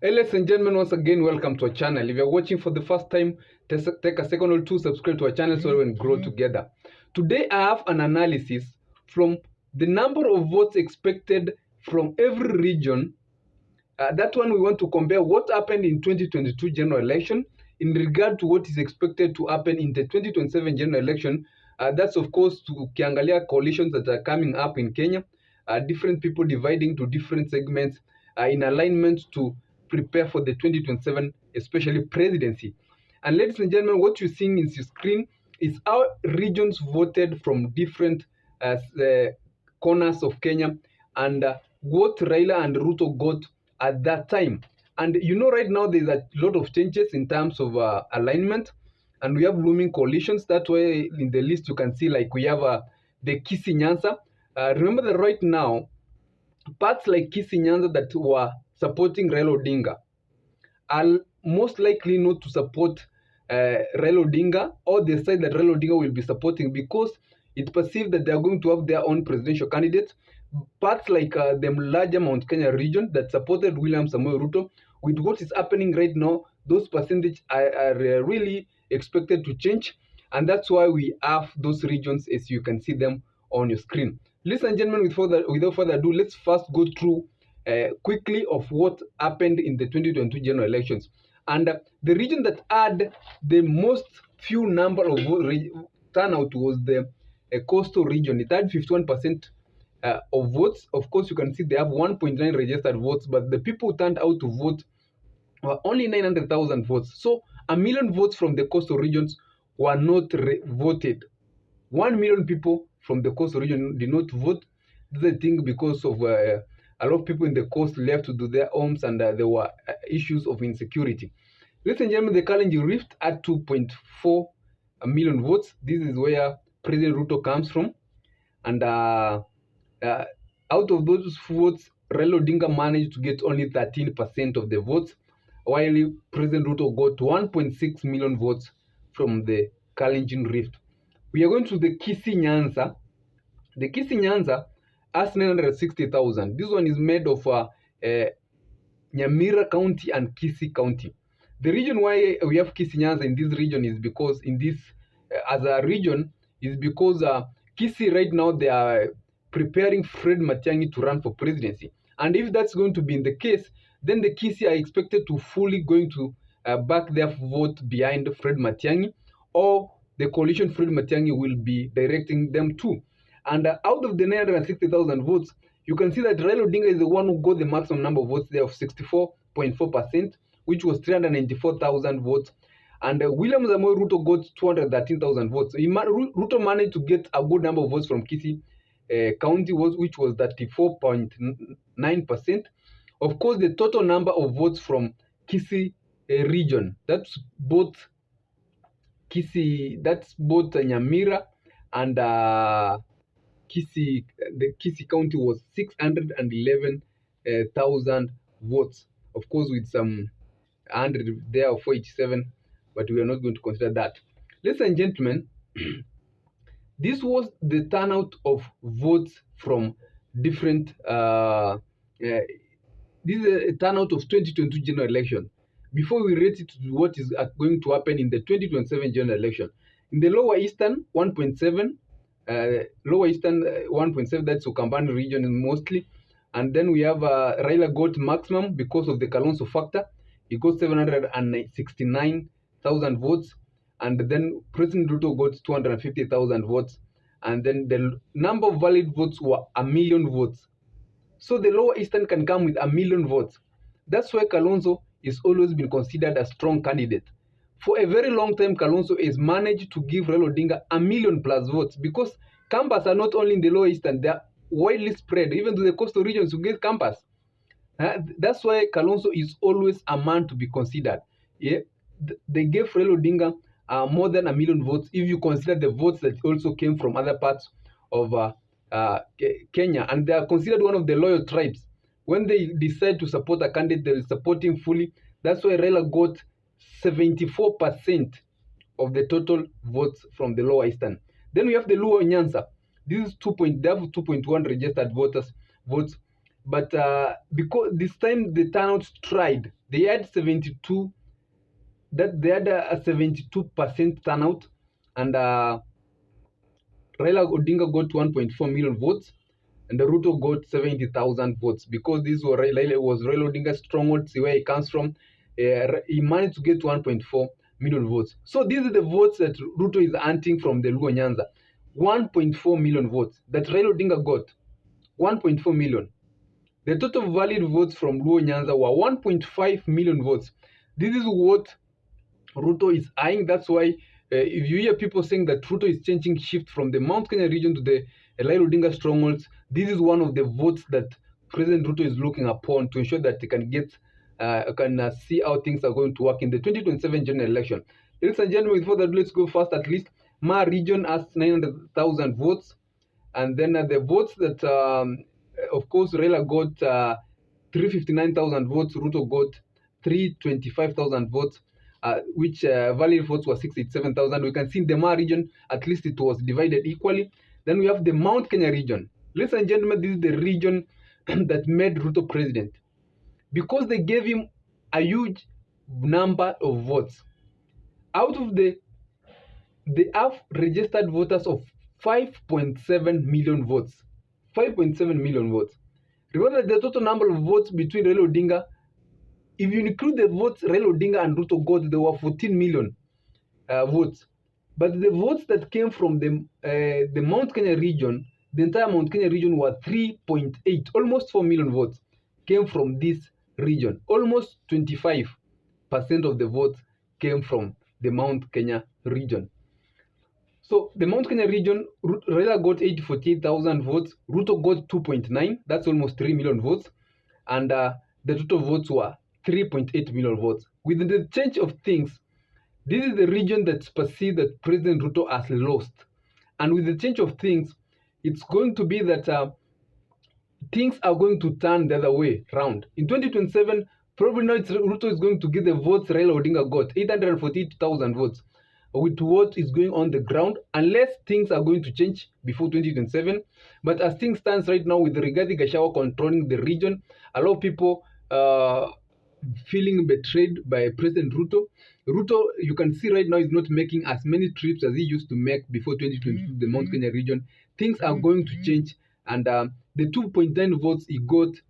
Hey, ladies and gentlemen, once again, welcome to our channel. If you're watching for the first time, take a second or two, subscribe to our channel so we can grow together. Today, I have an analysis from the number of votes expected from every region. That one we want to compare what happened in 2022 general election in regard to what is expected to happen in the 2027 general election. That's of course to kiangalia coalitions that are coming up in Kenya, different people dividing to different segments in alignment to prepare for the 2027, especially presidency. And ladies and gentlemen, what you're seeing in your screen is how regions voted from different corners of Kenya and what Raila and Ruto got at that time. And you know, right now there's a lot of changes in terms of alignment, and we have looming coalitions. That way, in the list you can see like we have the Kisii Nyanza. Remember that right now, parts like Kisii Nyanza that were supporting Raila Odinga are most likely not to support Raila Odinga or the side that Raila Odinga will be supporting, because it's perceived that they are going to have their own presidential candidates. Parts like the larger Mount Kenya region that supported William Samoei Ruto, with what is happening right now, those percentages are really expected to change, and that's why we have those regions as you can see them on your screen. Ladies and gentlemen, without further ado, let's first go through quickly of what happened in the 2022 general elections. And the region that had the most few number of turnout was the coastal region. It had 51% of votes. Of course, you can see they have 1.9 registered votes, but the people turned out to vote were only 900,000 votes. So a million votes from the coastal regions were not voted. 1 million people from the coastal region did not vote. This is the thing because of a lot of people in the coast left to do their homes, and there were issues of insecurity. Ladies and gentlemen, the Kalenjin Rift had 2.4 million votes. This is where President Ruto comes from. And out of those votes, Raila Odinga managed to get only 13% of the votes, while President Ruto got 1.6 million votes from the Kalenjin Rift. We are going to the Kisii Nyanza. The Kisii Nyanza has 960,000. This one is made of Nyamira County and Kisii County. The reason why we have Kisii Nyanza in this region is because in this, as a region, is because Kisii right now they are preparing Fred Matiang'i to run for presidency. And if that's going to be in the case, then the Kisii are expected to fully going to back their vote behind Fred Matiang'i, or the coalition Fred Matiang'i will be directing them to. And out of the 960,000 votes, you can see that Raila Odinga is the one who got the maximum number of votes there of 64.4%, which was 394,000 votes. And William Samoei Ruto got 213,000 votes. Ruto managed to get a good number of votes from Kisii County, which was 34.9%. Of course, the total number of votes from Kisii region, that's both Nyamira and Kisii, the Kisii County was 611,000 votes. Of course, with some 100 there of 487, but we are not going to consider that. Ladies and gentlemen, this was the turnout of votes from different. This is a turnout of 2022 general election. Before we rate it to what is going to happen in the 2027 general election, in the lower eastern 1.7, lower eastern 1.7, that's Ukambani region mostly, and then we have Raila got maximum because of the Kalonzo factor. He got 769,000 votes, and then President Ruto got 250,000 votes, and then the number of valid votes were 1 million votes. So the lower eastern can come with 1 million votes. That's why Kalonzo is always been considered a strong candidate. For a very long time, Kalonzo has managed to give Raila Odinga 1 million plus votes, because campus are not only in the lower eastern, they are widely spread, even to the coastal regions to get campus. That's why Kalonzo is always a man to be considered. Yeah, they gave Raila Odinga more than 1 million votes if you consider the votes that also came from other parts of Kenya, and they are considered one of the loyal tribes. When they decide to support a candidate, they will support him fully. That's why Raila got 74% of the total votes from the lower eastern. Then we have the Luo Nyanza. This is they have 2.1 registered votes, but because this time the turnout tried, they had 72, that they had a 72% turnout, and Raila Odinga got 1.4 million votes, and the Ruto got 70,000 votes. Because this was Raila Odinga's stronghold, see where he comes from. He managed to get 1.4 million votes. So these are the votes that Ruto is hunting from the Luo Nyanza. 1.4 million votes that Raila Odinga got. 1.4 million. The total valid votes from Luo Nyanza were 1.5 million votes. This is what Ruto is eyeing. That's why if you hear people saying that Ruto is changing shift from the Mount Kenya region to the Raila Odinga strongholds, this is one of the votes that President Ruto is looking upon to ensure that he can get see how things are going to work in the 2027 general election. Ladies and gentlemen, before that, let's go first. At least Ma region has 900,000 votes, and then the votes that, of course, Raila got 359,000 votes, Ruto got 325,000 votes, which valid votes were 67,000. We can see in the Ma region, at least it was divided equally. Then we have the Mount Kenya region. Ladies and gentlemen, this is the region that made Ruto president, because they gave him a huge number of votes. Out of they have registered voters of 5.7 million votes. 5.7 million votes. Remember the total number of votes between Raila Odinga, if you include the votes Raila Odinga and Ruto got, there were 14 million votes. But the votes that came from the Mount Kenya region, the entire Mount Kenya region, were 3.8, almost 4 million votes came from this region. Almost 25% of the votes came from the Mount Kenya region. So the Mount Kenya region, Raila got 48,000 votes, Ruto got 2.9, that's almost 3 million votes, and the total votes were 3.8 million votes. With the change of things, this is the region that's perceived that President Ruto has lost. And with the change of things, it's going to be that things are going to turn the other way round. In 2027, probably not Ruto is going to get the votes Raila Odinga got, 848,000 votes, with what is going on the ground, unless things are going to change before 2027. But as things stands right now, with Rigathi Gachagua controlling the region, a lot of people feeling betrayed by President Ruto. Ruto, you can see right now, is not making as many trips as he used to make before 2022, the Mount Kenya region. Things are going to change, and the 2.9 votes he got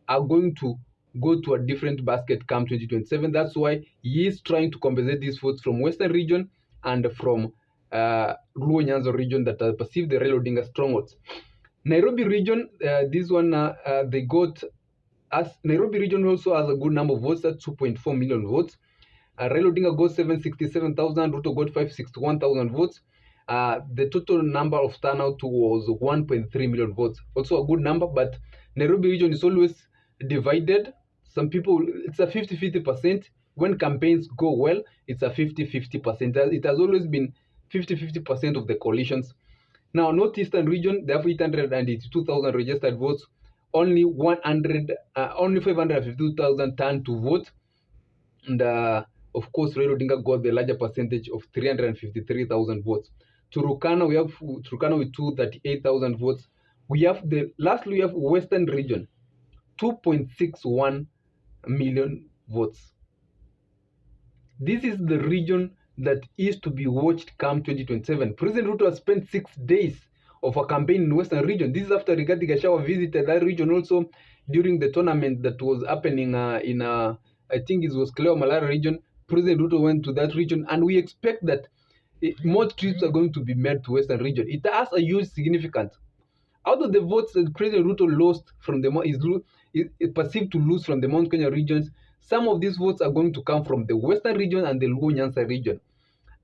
are going to go to a different basket come 2027. That's why he is trying to compensate these votes from Western region and from Luo Nyanza region that are perceived the Raila Odinga strongholds. Nairobi region, this one they got, as Nairobi region also has a good number of votes, that's 2.4 million votes. Raila Odinga got 767,000, Ruto got 561,000 votes. The total number of turnout was 1.3 million votes. Also a good number, but Nairobi region is always divided. Some people, it's a 50-50%. When campaigns go well, it's a 50-50%. It has always been 50-50% of the coalitions. Now, Northeastern region, they have 882,000 registered votes. Only 552,000 turned to vote. And of course, Raila Odinga got the larger percentage of 353,000 votes. Turkana, we have Turkana with 238,000 votes. Lastly, we have Western region, 2.61 million votes. This is the region that is to be watched come 2027. President Ruto has spent 6 days of a campaign in Western region. This is after Rigathi Gachagua visited that region also during the tournament that was happening in, I think it was Cleo Malala region. President Ruto went to that region, and we expect that more trips are going to be made to Western region. It has a huge significance. Out of the votes that President Ruto lost from the is perceived to lose from the Mount Kenya regions, some of these votes are going to come from the Western region and the Luo Nyanza region.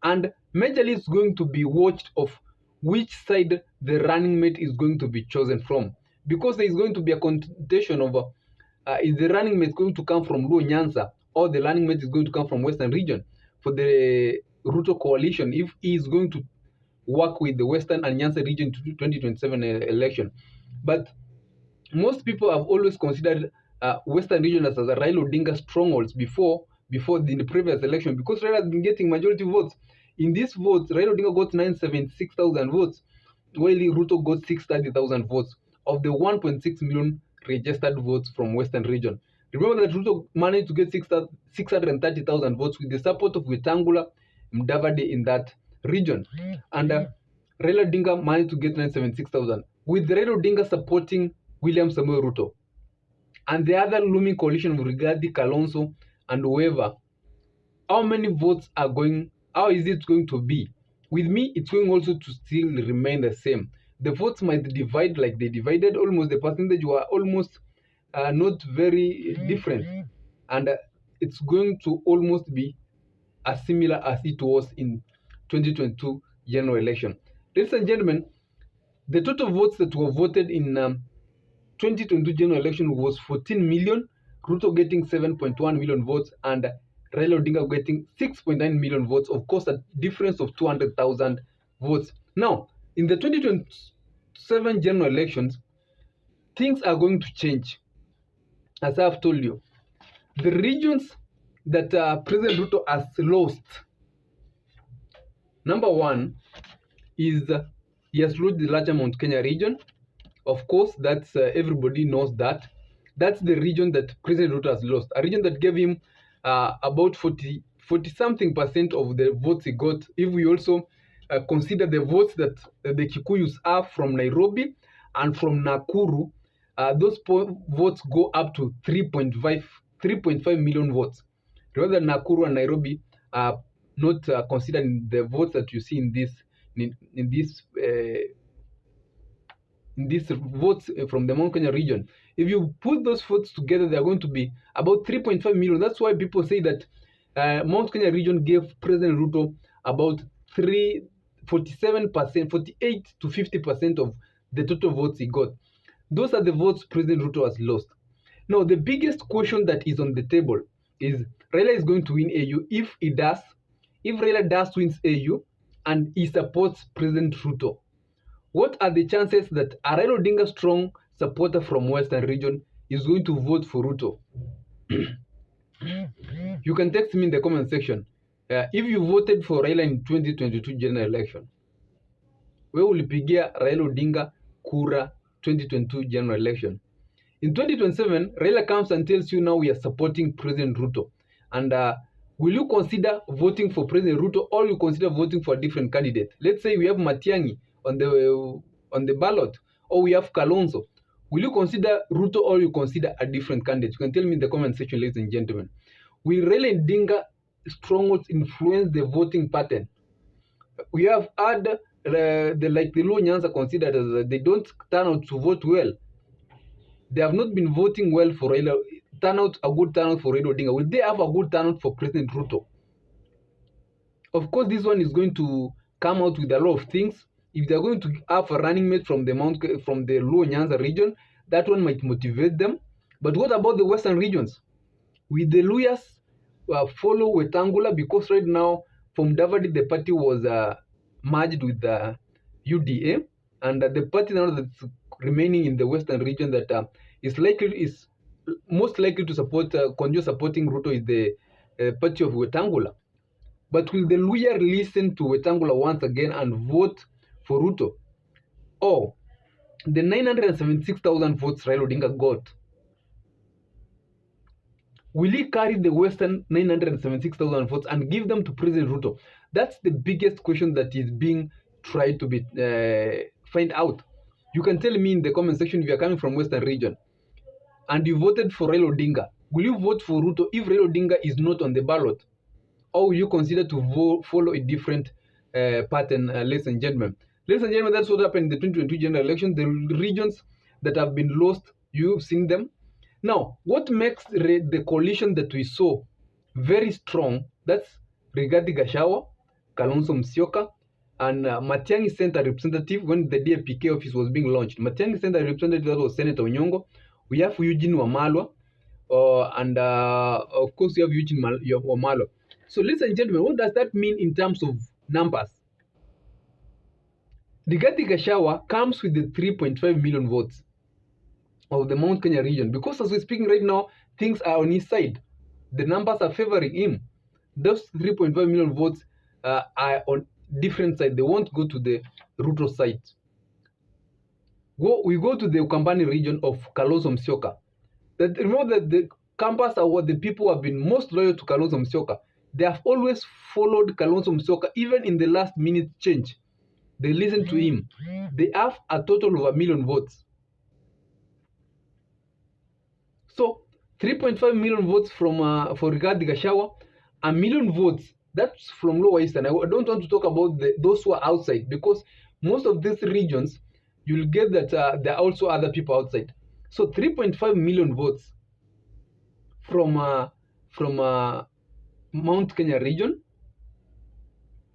And majorly it's going to be watched of which side the running mate is going to be chosen from. Because there is going to be a contention over is the running mate going to come from Luo Nyanza, or the running mate is going to come from Western region for the Ruto coalition, if he is going to work with the Western and Nyanza region to 2027 election. But most people have always considered Western region as a Raila Odinga strongholds before in the previous election, because Raila has been getting majority votes. In these votes, Raila Odinga got 976,000 votes, while Ruto got 630,000 votes of the 1.6 million registered votes from Western region. Remember that Ruto managed to get 630,000 votes with the support of Wetangula Mudavadi in that region. And Raila Odinga managed to get 976,000, with Raila Odinga supporting William Samoei Ruto. And the other looming coalition with Rigathi, Kalonzo, and whoever, how many votes are going, how is it going to be? With me, it's going also to still remain the same. The votes might divide like they divided, almost the percentage were almost not very different. And it's going to almost be as similar as it was in 2022 general election. Ladies and gentlemen, the total votes that were voted in 2022 general election was 14 million, Ruto getting 7.1 million votes, and Raila Odinga getting 6.9 million votes, of course a difference of 200,000 votes. Now, in the 2027 general elections, things are going to change. As I have told you, the regions that President Ruto has lost, number one is he has lost the larger Mount Kenya region. Of course, that's everybody knows that. That's the region that President Ruto has lost, a region that gave him about 40 something percent of the votes he got. If we also consider the votes that the Kikuyus have from Nairobi and from Nakuru, those votes go up to 3.5 million votes. Remember that Nakuru and Nairobi are not considered in the votes that you see in these votes from the Mount Kenya region. If you put those votes together, they are going to be about 3.5 million. That's why people say that Mount Kenya region gave President Ruto about 47%, 48 to 50% of the total votes he got. Those are the votes President Ruto has lost. Now, the biggest question that is on the table is Raila is going to win AU. If Raila does wins AU and he supports President Ruto, what are the chances that a Raila Odinga strong supporter from Western region is going to vote for Ruto? You can text me in the comment section. If you voted for Raila in 2022 general election, wewe ulipigia Raila Odinga kura 2022 general election. In 2027, Raila comes and tells you now we are supporting President Ruto. And will you consider voting for President Ruto, or you consider voting for a different candidate? Let's say we have Matiang'i on the ballot, or we have Kalonzo. Will you consider Ruto, or you consider a different candidate? You can tell me in the comment section, ladies and gentlemen. Will Raila Odinga strongholds influence the voting pattern? We have had the Luo Nyanza considered as they don't turn out to vote well. They have not been voting well for Raila. A good turnout for Raila Odinga. Will they have a good turnout for President Ruto? Of course, this one is going to come out with a lot of things. If they are going to have a running mate from the Luo Nyanza region, that one might motivate them. But what about the Western regions? Will the Luyas follow Wetangula? Because right now, from Davadi, the party was merged with the UDA, and the party now that's remaining in the Western region that is most likely to support supporting Ruto is the party of Wetangula. But will the Luya listen to Wetangula once again and vote for Ruto? Or the 976,000 votes Raila Odinga got, will he carry the Western 976,000 votes and give them to President Ruto? That's the biggest question that is being tried to be find out. You can tell me in the comment section if you are coming from Western region and you voted for Raila Odinga. Will you vote for Ruto if Raila Odinga is not on the ballot? Or will you consider to follow a different pattern, ladies and gentlemen? Ladies and gentlemen, that's what happened in the 2022 general election. The regions that have been lost, you've seen them. Now, what makes the coalition that we saw very strong, that's Rigathi Gachagua, Kalonzo Musyoka, and Matiang'i sent a representative when the DAPK office was being launched. Matiang'i sent a representative, that was Senator Onyongo. We have Eugene Wamalwa, and of course we have Eugene Wamalwa. So ladies and gentlemen, what does that mean in terms of numbers? Rigathi Gachagua comes with the 3.5 million votes of the Mount Kenya region, because as we're speaking right now, things are on his side. The numbers are favoring him. Those 3.5 million votes are on different side. They won't go to the Ruto side. we go to the Ukambani region of Kalonzo Musyoka. That remember that the campers are what the people who have been most loyal to Kalonzo Musyoka. They have always followed Kalonzo Musyoka, even in the last minute change. They listen to him. They have a total of 1 million votes. So 3.5 million votes from for Rigathi Gachagua, 1 million votes. That's from Lower Eastern. I don't want to talk about those who are outside, because most of these regions, you'll get that there are also other people outside. So 3.5 million votes from Mount Kenya region.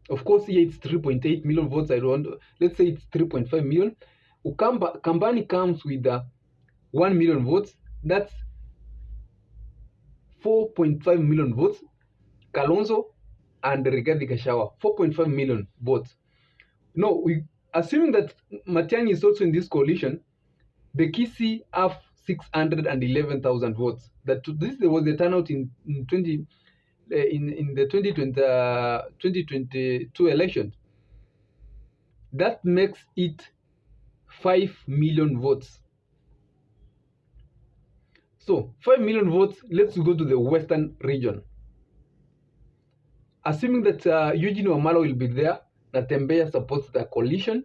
Of course, here it's 3.8 million votes. Let's say it's 3.5 million. Kambani comes with 1 million votes. That's 4.5 million votes. Kalonzo and Rigathi Gachagua, 4.5 million votes. No, assuming that Matiang'i is also in this coalition, the Kisii have 611,000 votes. This was the turnout in the 2022 election. That makes it 5 million votes. So 5 million votes. Let's go to the Western region. Assuming that Eugene Wamalwa will be there, Natembeya supports the coalition.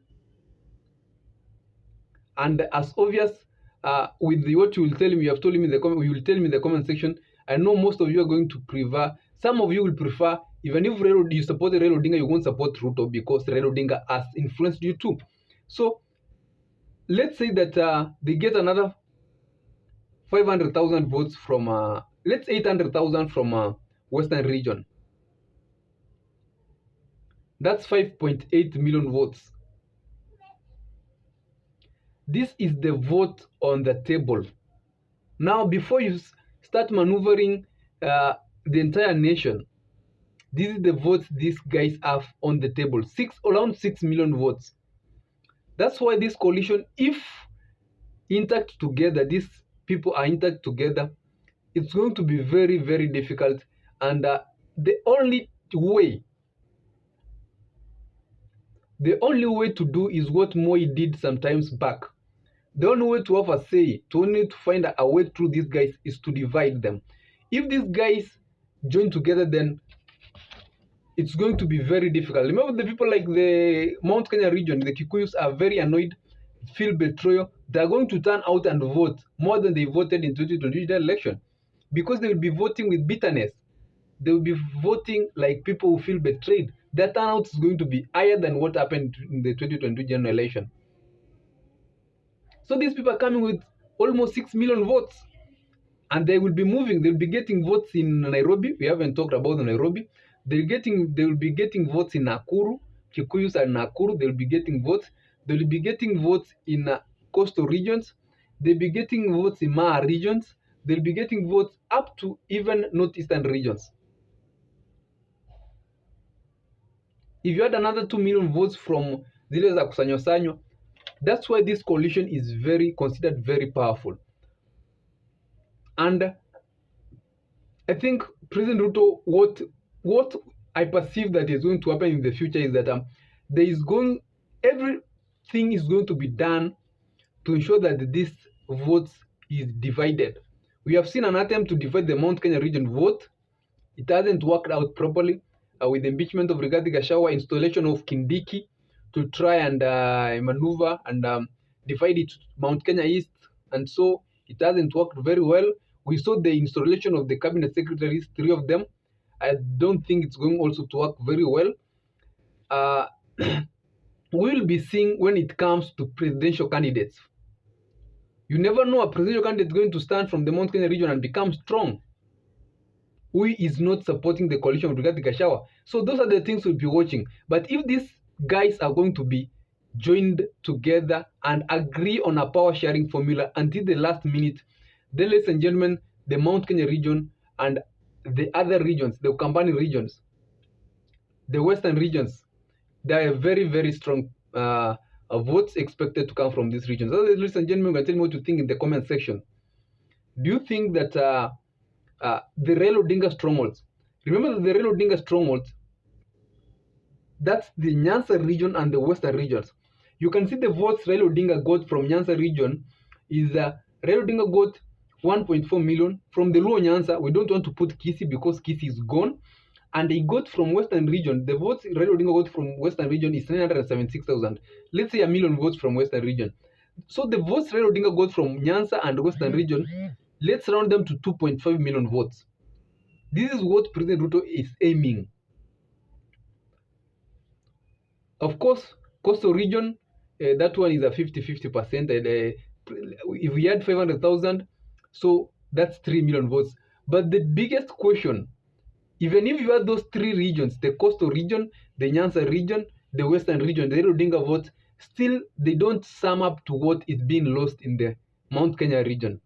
And as obvious, with what you will tell me, you have told me in the comment, you will tell me in the comment section. I know most of you are going to prefer. Some of you will prefer, even if you support Raila Odinga, you won't support Ruto because Raila Odinga has influenced you too. So let's say that they get another 500,000 votes from, let's 800,000 from Western region. That's 5.8 million votes. This is the vote on the table. Now, before you start maneuvering the entire nation, this is the votes these guys have on the table. Around 6 million votes. That's why this coalition, if intact together, these people are intact together, it's going to be very, very difficult. And the only way to do is what Moi did sometimes back. The only way to have a say, to find a way through these guys, is to divide them. If these guys join together, then it's going to be very difficult. Remember, the people like the Mount Kenya region, the Kikuyus, are very annoyed, feel betrayal. They're going to turn out and vote more than they voted in 2020 election, because they will be voting with bitterness. They will be voting like people who feel betrayed. Their turnout is going to be higher than what happened in the 2020 general election. So these people are coming with almost 6 million votes, and they will be moving. They'll be getting votes in Nairobi. We haven't talked about Nairobi. They will be getting votes in Nakuru. Kikuyus are Nakuru. They'll be getting votes. They'll be getting votes in coastal regions. They'll be getting votes in Maa regions. They'll be getting votes up to even northeastern regions. If you had another 2 million votes from zile za kusanyo, that's why this coalition is considered very powerful. And I think President Ruto, what I perceive that is going to happen in the future is that everything is going to be done to ensure that this vote is divided. We have seen an attempt to divide the Mount Kenya region vote. It hasn't worked out properly with the impeachment of Rigathi Gachagua, installation of Kindiki to try and maneuver and divide it to Mount Kenya East, and so it hasn't worked very well. We saw the installation of the cabinet secretaries, 3 of them. I don't think it's going also to work very well. We'll be seeing when it comes to presidential candidates. You never know a presidential candidate is going to stand from the Mount Kenya region and become strong, who is not supporting the coalition of Rigathi Gachagua. So those are the things we'll be watching. But if these guys are going to be joined together and agree on a power sharing formula until the last minute, then, ladies and gentlemen, the Mount Kenya region and the other regions, the Ukambani regions, the Western regions, there are very, very strong votes expected to come from these regions. So, ladies and gentlemen, you can tell me what you think in the comment section. Do you think that the Raila Odinga strongholds, remember that the Raila Odinga strongholds, that's the Nyanza region and the Western regions. You can see the votes Raila Odinga got from Nyanza region is Raila Odinga got 1.4 million. From the Luo Nyanza, we don't want to put Kisii because Kisii is gone. And he got from Western region, the votes Raila Odinga got from Western region is 976,000. Let's say 1 million votes from Western region. So the votes Raila Odinga got from Nyanza and Western region, let's round them to 2.5 million votes. This is what President Ruto is aiming. Of course, coastal region, that one is a 50-50%. If we had 500,000, so that's 3 million votes. But the biggest question, even if you add those three regions, the coastal region, the Nyanza region, the Western region, the Raila Odinga votes, still they don't sum up to what is being lost in the Mount Kenya region.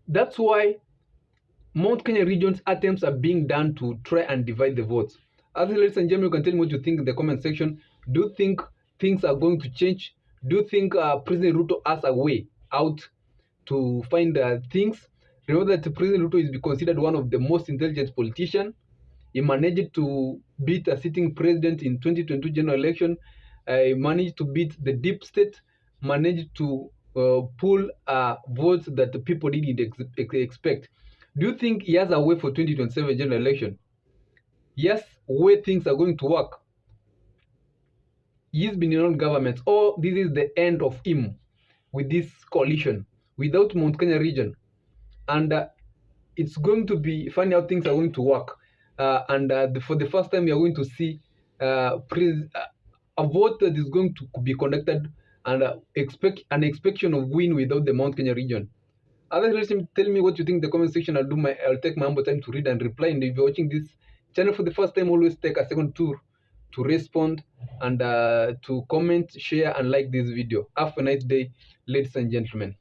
That's why Mount Kenya region's attempts are being done to try and divide the votes. As ladies and gentlemen, you can tell me what you think in the comment section. Do you think things are going to change? Do you think President Ruto has a way out to find things? Remember that President Ruto is considered one of the most intelligent politicians. He managed to beat a sitting president in 2022 general election. He managed to beat the deep state, managed to pull votes that the people didn't expect. Do you think he has a way for 2027 general election? Yes, where things are going to work. He's been in government, or this is the end of him with this coalition without Mount Kenya region. And it's going to be funny how things are going to work. For the first time, we are going to see a vote that is going to be conducted and expect an expectation of win without the Mount Kenya region. Otherwise, tell me what you think in the comment section. I'll take my humble time to read and reply. And if you're watching this channel for the first time, always take a second to respond and to comment, share, and like this video. Have a nice day, ladies and gentlemen.